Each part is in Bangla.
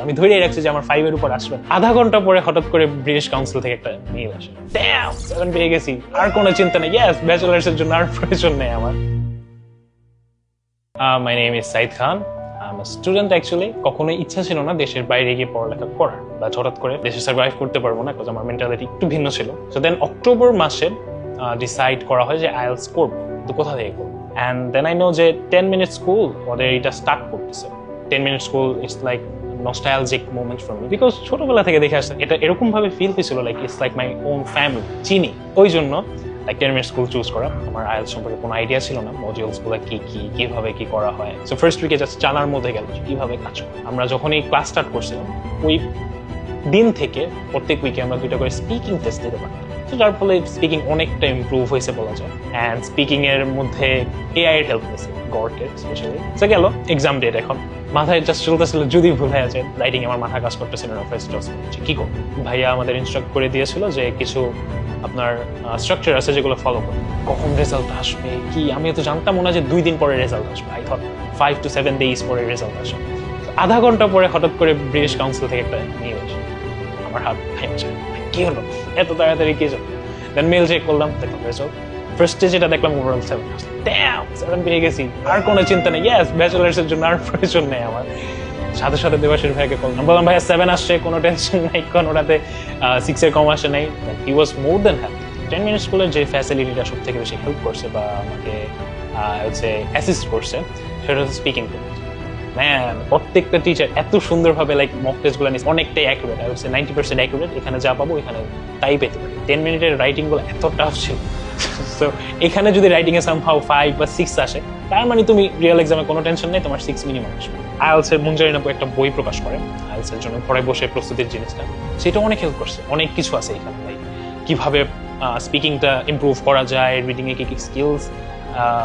আমি ধরেই রাখছি যে আমার 5 এর উপর আসবে। আধা ঘন্টা পরে হঠাৎ করে ব্রিটিশ কাউন্সিল থেকে একটা মেইল আসে, ড্যাম 7 পেয়ে গেছি, আর কোনো চিন্তা নেই, ইয়েস ব্যাচেলার্স এর জন্য আর প্রয়োজন নেই আমার। মাই নেম ইজ সাইদ খান। আমি স্টুডেন্ট অ্যাকচুয়ালি। কখনোই ইচ্ছা ছিল না দেশের বাইরে গিয়ে পড়ালেখা করার, বা হঠাৎ করে দেশে সার্ভাইভ করতে পারবো না, বিকজ আমার মেন্টালিটি একটু ভিন্ন ছিল। সো দেন অক্টোবর মাসে ডিসাইড করা হয় যে আইএলটিএস করবো, তো কোথা থেকে করবো। অ্যান্ড দেন আই নো যে 10 মিনিট স্কুল ওদের এটা স্টার্ট করতেছে। 10 minute school it's like nostalgic moment for me, because ছোটবেলা থেকে দেখে আসছে, এটা এরকম ভাবে ফিল হয়েছিল like it's like my own family, চিনি। ওই জন্য লাইক 10 মিনিট স্কুল চুজ করা। আমার আইএলটিএস সম্পর্কে কোনো আইডিয়া ছিল না, মডিউলস গুলো কি কি, কিভাবে কি করা হয়। সো ফার্স্ট উইকে জাস্ট জানার মধ্যে গেল কিভাবে কাজ করে। আমরা যখনই ক্লাস স্টার্ট করছিলাম ওই দিন থেকে প্রত্যেক উইকে আমরা 2টা করে স্পিকিং টেস্ট দিতে পারতাম। তো যার ফলে স্পিকিং অনেকটা ইমপ্রুভ হয়েছে বলা যায়। অ্যান্ড স্পিকিং এর মধ্যে এআই এর হেল্প নিয়েছে, গর্কের স্পেশালি। তো গেল এক্সাম ডেট, এখন মাথায় জাস্ট চলতেছিল যদি ভুল হয়ে যায়, রাইটিং আমার মাথা কাজ করতেছিল না। ফার্স্ট কি করবো, ভাইয়া আমাদের ইনস্ট্রাক্ট করে দিয়েছিল যে কিছু আপনার স্ট্রাকচার আছে যেগুলো ফলো করবে, কখন রেজাল্ট আসবে কি। আমিও তো জানতাম না যে 2 দিন পরে রেজাল্ট আসবে, আই থট 5 to 7 days পরে রেজাল্ট আসবে। আধা ঘন্টা পরে হঠাৎ করে ব্রিটিশ কাউন্সিল থেকে একটা মেইল আসে, আমার হাত কি হলো এত তাড়াতাড়ি কি জন্য। দেন মেইল চেক করলাম, দেখলাম রেজাল্ট। ফার্স্টে যেটা দেখলাম ওভারঅল 7, ড্যাম 7 পেয়ে গেছি, আর কোনো চিন্তা নেই, ইয়েস ব্যাচেলার্স এর জন্য আর প্রয়োজন নেই আমার। সাথে সাথে দেবাশিস ভাইকে কল বললাম, ভাইয়া 7 আসছে, কোনো টেনশন নাই, কোনোটাতে 6 এর কম আসে নাই। হি ওয়াজ মোর দেন হ্যাপি। 10 মিনিট স্কুলের যে ফ্যাসিলিটিটা সব থেকে বেশি হেল্প করছে বা আমাকে অ্যাসিস্ট করছে সেটা হচ্ছে স্পিকিং। ম্যান, প্রত্যেকটা টিচার এত সুন্দরভাবে লাইক মক টেস্ট গুলো নিচ্ছে, অনেকটাই accurate. I would say 90% accurate. এখানে যা পাবো এখানে তাই পেতে পারি। 10 মিনিটের রাইটিং গুলো এত টাফ ছিল। সো এখানে যদি রাইটিং এ সামহাউ 5 বা 6 আসে, তার মানে তুমি রিয়েল এক্সামে কোনো টেনশন নেই, তোমার 6 মিনিমাম আসবে। আইএলটিএস এর মুনজারিন আপু একটা বই প্রকাশ করে আইএলটিএস এর জন্য, ঘরে বসে প্রস্তুতির জিনিসটা, সেটা অনেক হেল্প করছে। অনেক কিছু আছে এখানে, লাইক কিভাবে স্পিকিংটা ইমপ্রুভ করা যায়, রিডিং এ কি কি স্কিলস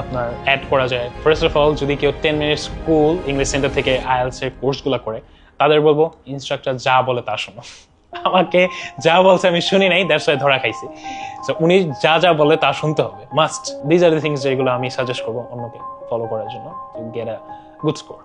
আপনার অ্যাড করা যায়। ফার্স্ট অফ অল, যদি কেউ 10 মিনিট স্কুল ইংলিশ সেন্টার থেকে আইএলটিএস এর কোর্সগুলো করে, তাদের বলবো ইনস্ট্রাক্টর যা বলে তা শোনো। আমাকে যা বলছে আমি শুনি নাই, দ্যাটস ওয়াই ধরা খাইছি। সো উনি যা যা বলে তা শুনতে হবে, must. These are the things যেগুলো আমি সাজেস্ট করবো অন্যকে ফলো করার জন্য, to get a good score.